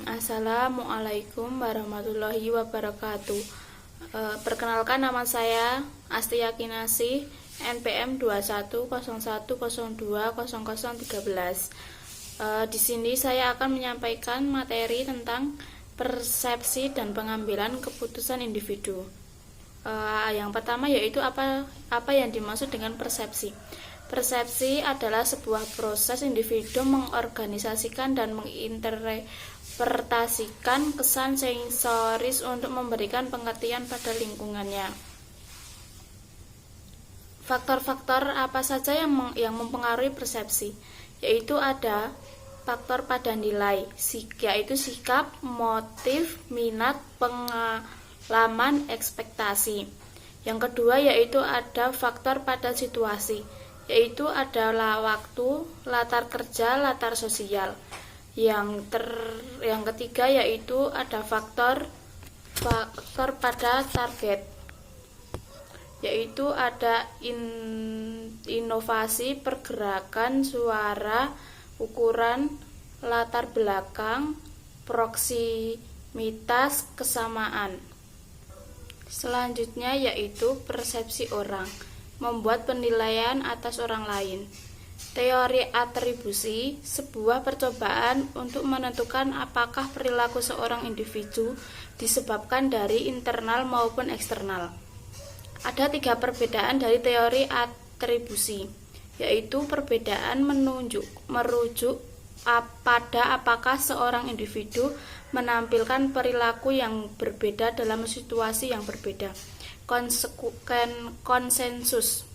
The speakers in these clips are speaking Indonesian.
Assalamualaikum warahmatullahi wabarakatuh. Perkenalkan, nama saya Astia Kinasih, NPM 2101020013. Di sini saya akan menyampaikan materi tentang persepsi dan pengambilan keputusan individu. Yang pertama yaitu apa yang dimaksud dengan persepsi. Persepsi adalah sebuah proses individu mengorganisasikan dan menginterpretasikan kesan sensoris untuk memberikan pengertian pada lingkungannya. Faktor-faktor apa saja yang mempengaruhi persepsi? Yaitu ada faktor pada nilai, yaitu sikap, motif, minat, pengalaman, ekspektasi. Yang kedua yaitu ada faktor pada situasi, yaitu adalah waktu, latar kerja, latar sosial. Yang ketiga yaitu ada faktor pada target, yaitu ada inovasi, pergerakan, suara, ukuran, latar belakang, proksimitas, kesamaan. Selanjutnya yaitu persepsi orang, membuat penilaian atas orang lain. Teori atribusi, sebuah percobaan untuk menentukan apakah perilaku seorang individu disebabkan dari internal maupun eksternal. Ada 3 perbedaan dari teori atribusi, yaitu perbedaan merujuk pada apakah seorang individu menampilkan perilaku yang berbeda dalam situasi yang berbeda. Konsensus,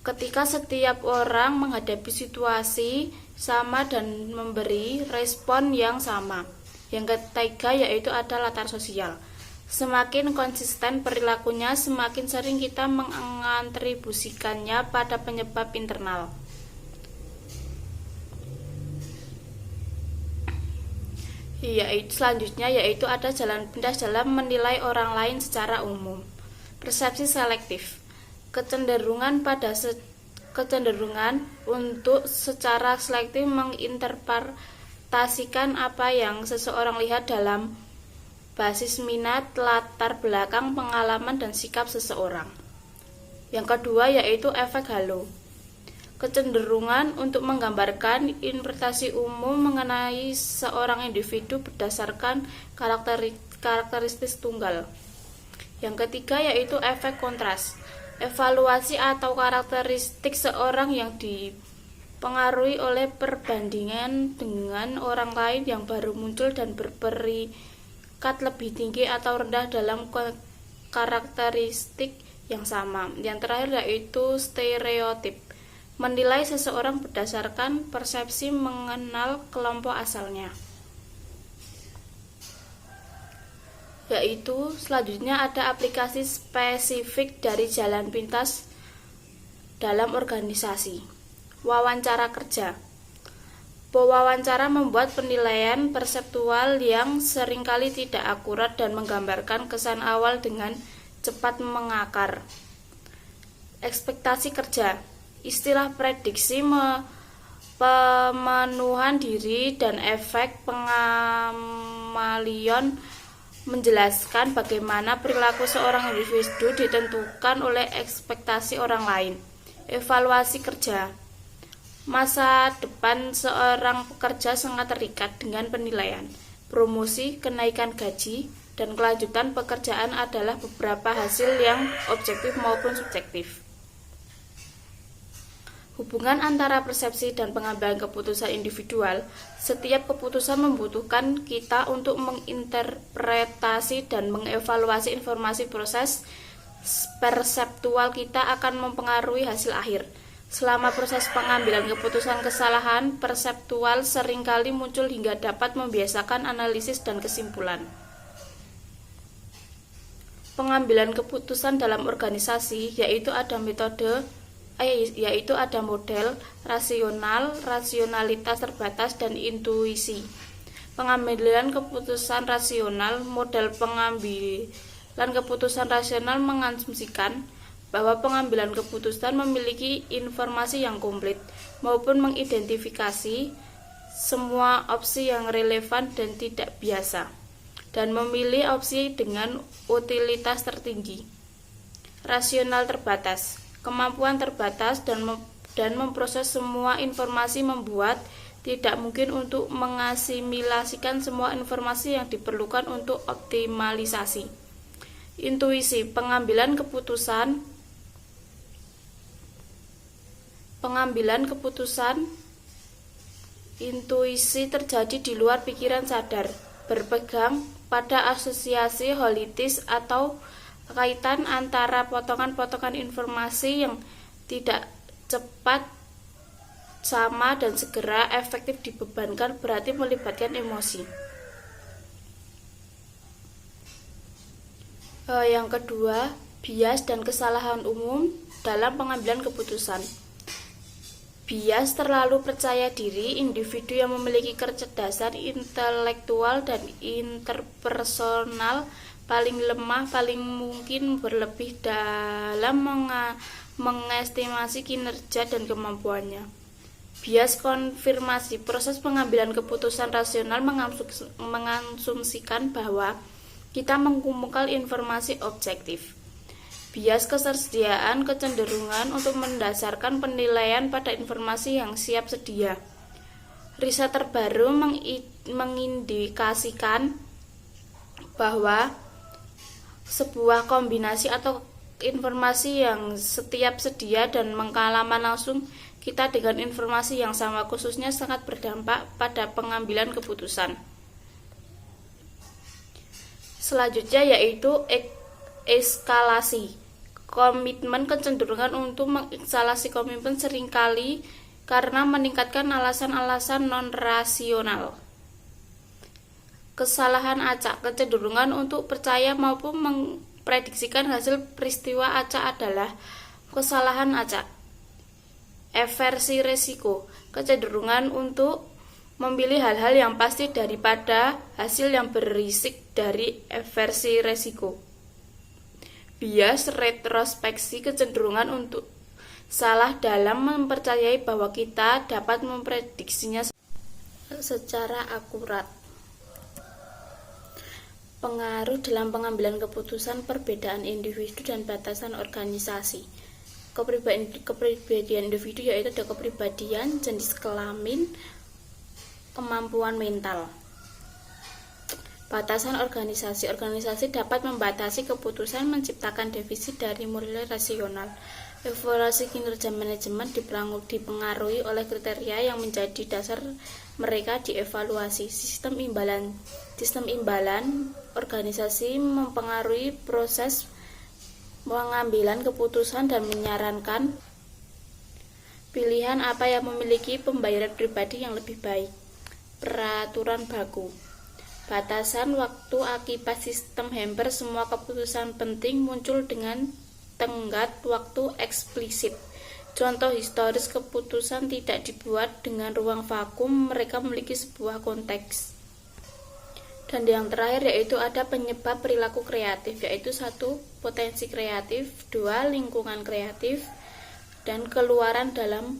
ketika setiap orang menghadapi situasi sama dan memberi respon yang sama. Yang ketiga yaitu ada latar sosial. Semakin konsisten perilakunya, semakin sering kita mengatribusikannya pada penyebab internal. Selanjutnya yaitu ada jalan pintas dalam menilai orang lain secara umum. Persepsi selektif, kecenderungan untuk secara selektif menginterpretasikan apa yang seseorang lihat dalam basis minat, latar belakang, pengalaman, dan sikap seseorang. Yang kedua yaitu efek halo, kecenderungan untuk menggambarkan interpretasi umum mengenai seorang individu berdasarkan karakteristik tunggal. Yang ketiga yaitu efek kontras, evaluasi atau karakteristik seorang yang dipengaruhi oleh perbandingan dengan orang lain yang baru muncul dan berperingkat lebih tinggi atau rendah dalam karakteristik yang sama. Yang terakhir yaitu stereotip, menilai seseorang berdasarkan persepsi mengenal kelompok asalnya. Yaitu selanjutnya ada aplikasi spesifik dari jalan pintas dalam organisasi. Wawancara kerja. Pewawancara membuat penilaian perseptual yang seringkali tidak akurat dan menggambarkan kesan awal dengan cepat mengakar. Ekspektasi kerja, istilah prediksi pemenuhan diri dan efek pengamalion, menjelaskan bagaimana perilaku seorang individu ditentukan oleh ekspektasi orang lain. Evaluasi kerja, masa depan seorang pekerja sangat terikat dengan penilaian. Promosi, kenaikan gaji, dan kelanjutan pekerjaan adalah beberapa hasil yang objektif maupun subjektif. Hubungan antara persepsi dan pengambilan keputusan individual. Setiap keputusan membutuhkan kita untuk menginterpretasi dan mengevaluasi informasi. Proses perseptual kita akan mempengaruhi hasil akhir. Selama proses pengambilan keputusan, kesalahan perseptual seringkali muncul hingga dapat membiasakan analisis dan kesimpulan. Pengambilan keputusan dalam organisasi yaitu ada model, rasional, rasionalitas terbatas, dan intuisi. Pengambilan keputusan rasional. Model pengambilan keputusan rasional mengasumsikan bahwa pengambilan keputusan memiliki informasi yang komplit maupun mengidentifikasi semua opsi yang relevan dan tidak biasa, dan memilih opsi dengan utilitas tertinggi. Rasional terbatas, kemampuan terbatas dan memproses semua informasi membuat tidak mungkin untuk mengasimilasikan semua informasi yang diperlukan untuk optimalisasi. Intuisi, pengambilan keputusan intuisi terjadi di luar pikiran sadar, berpegang pada asosiasi holitis atau kaitan antara potongan-potongan informasi yang tidak cepat, sama, dan segera efektif dibebankan, berarti melibatkan emosi. Yang kedua, bias dan kesalahan umum dalam pengambilan keputusan. Bias terlalu percaya diri, individu yang memiliki kecerdasan intelektual dan interpersonal paling lemah paling mungkin berlebih dalam mengestimasi kinerja dan kemampuannya. Bias konfirmasi, proses pengambilan keputusan rasional mengasumsikan bahwa kita mengumpulkan informasi objektif. Bias ketersediaan, kecenderungan untuk mendasarkan penilaian pada informasi yang siap sedia. Riset terbaru mengindikasikan bahwa sebuah kombinasi atau informasi yang setiap sedia dan pengalaman langsung kita dengan informasi yang sama khususnya sangat berdampak pada pengambilan keputusan. Selanjutnya yaitu eskalasi. Komitmen, kecenderungan untuk mengekskalasi komitmen seringkali karena meningkatkan alasan-alasan non-rasional. Kesalahan acak, kecenderungan untuk percaya maupun memprediksikan hasil peristiwa acak adalah kesalahan acak. Eversi resiko, kecenderungan untuk memilih hal-hal yang pasti daripada hasil yang berisik dari eversi resiko. Bias retrospeksi, kecenderungan untuk salah dalam mempercayai bahwa kita dapat memprediksinya secara akurat. Pengaruh dalam pengambilan keputusan, perbedaan individu dan batasan organisasi. Kepribadian individu yaitu ada kepribadian, jenis kelamin, kemampuan mental. Batasan organisasi. Organisasi dapat membatasi keputusan, menciptakan defisit dari nilai rasional. Evaluasi kinerja manajemen dipengaruhi oleh kriteria yang menjadi dasar mereka dievaluasi. Sistem imbalan organisasi mempengaruhi proses pengambilan keputusan dan menyarankan pilihan apa yang memiliki pembayaran pribadi yang lebih baik. Peraturan baku. Batasan waktu akibat sistem hamper, semua keputusan penting muncul dengan tenggat waktu eksplisit. Contoh historis keputusan tidak dibuat dengan ruang vakum, mereka memiliki sebuah konteks. Dan yang terakhir yaitu ada penyebab perilaku kreatif, yaitu 1. Potensi kreatif, 2. Lingkungan kreatif, dan keluaran dalam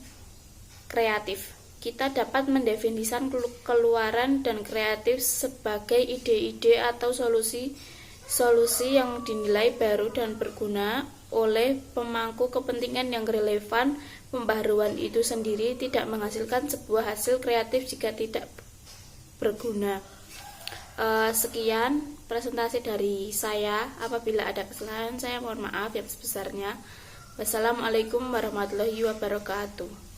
kreatif. Kita dapat mendefinisikan keluaran dan kreatif sebagai ide-ide atau solusi yang dinilai baru dan berguna oleh pemangku kepentingan yang relevan. Pembaharuan itu sendiri tidak menghasilkan sebuah hasil kreatif jika tidak berguna. Sekian presentasi dari saya. Apabila ada kesalahan saya mohon maaf yang sebesarnya. Wassalamualaikum warahmatullahi wabarakatuh.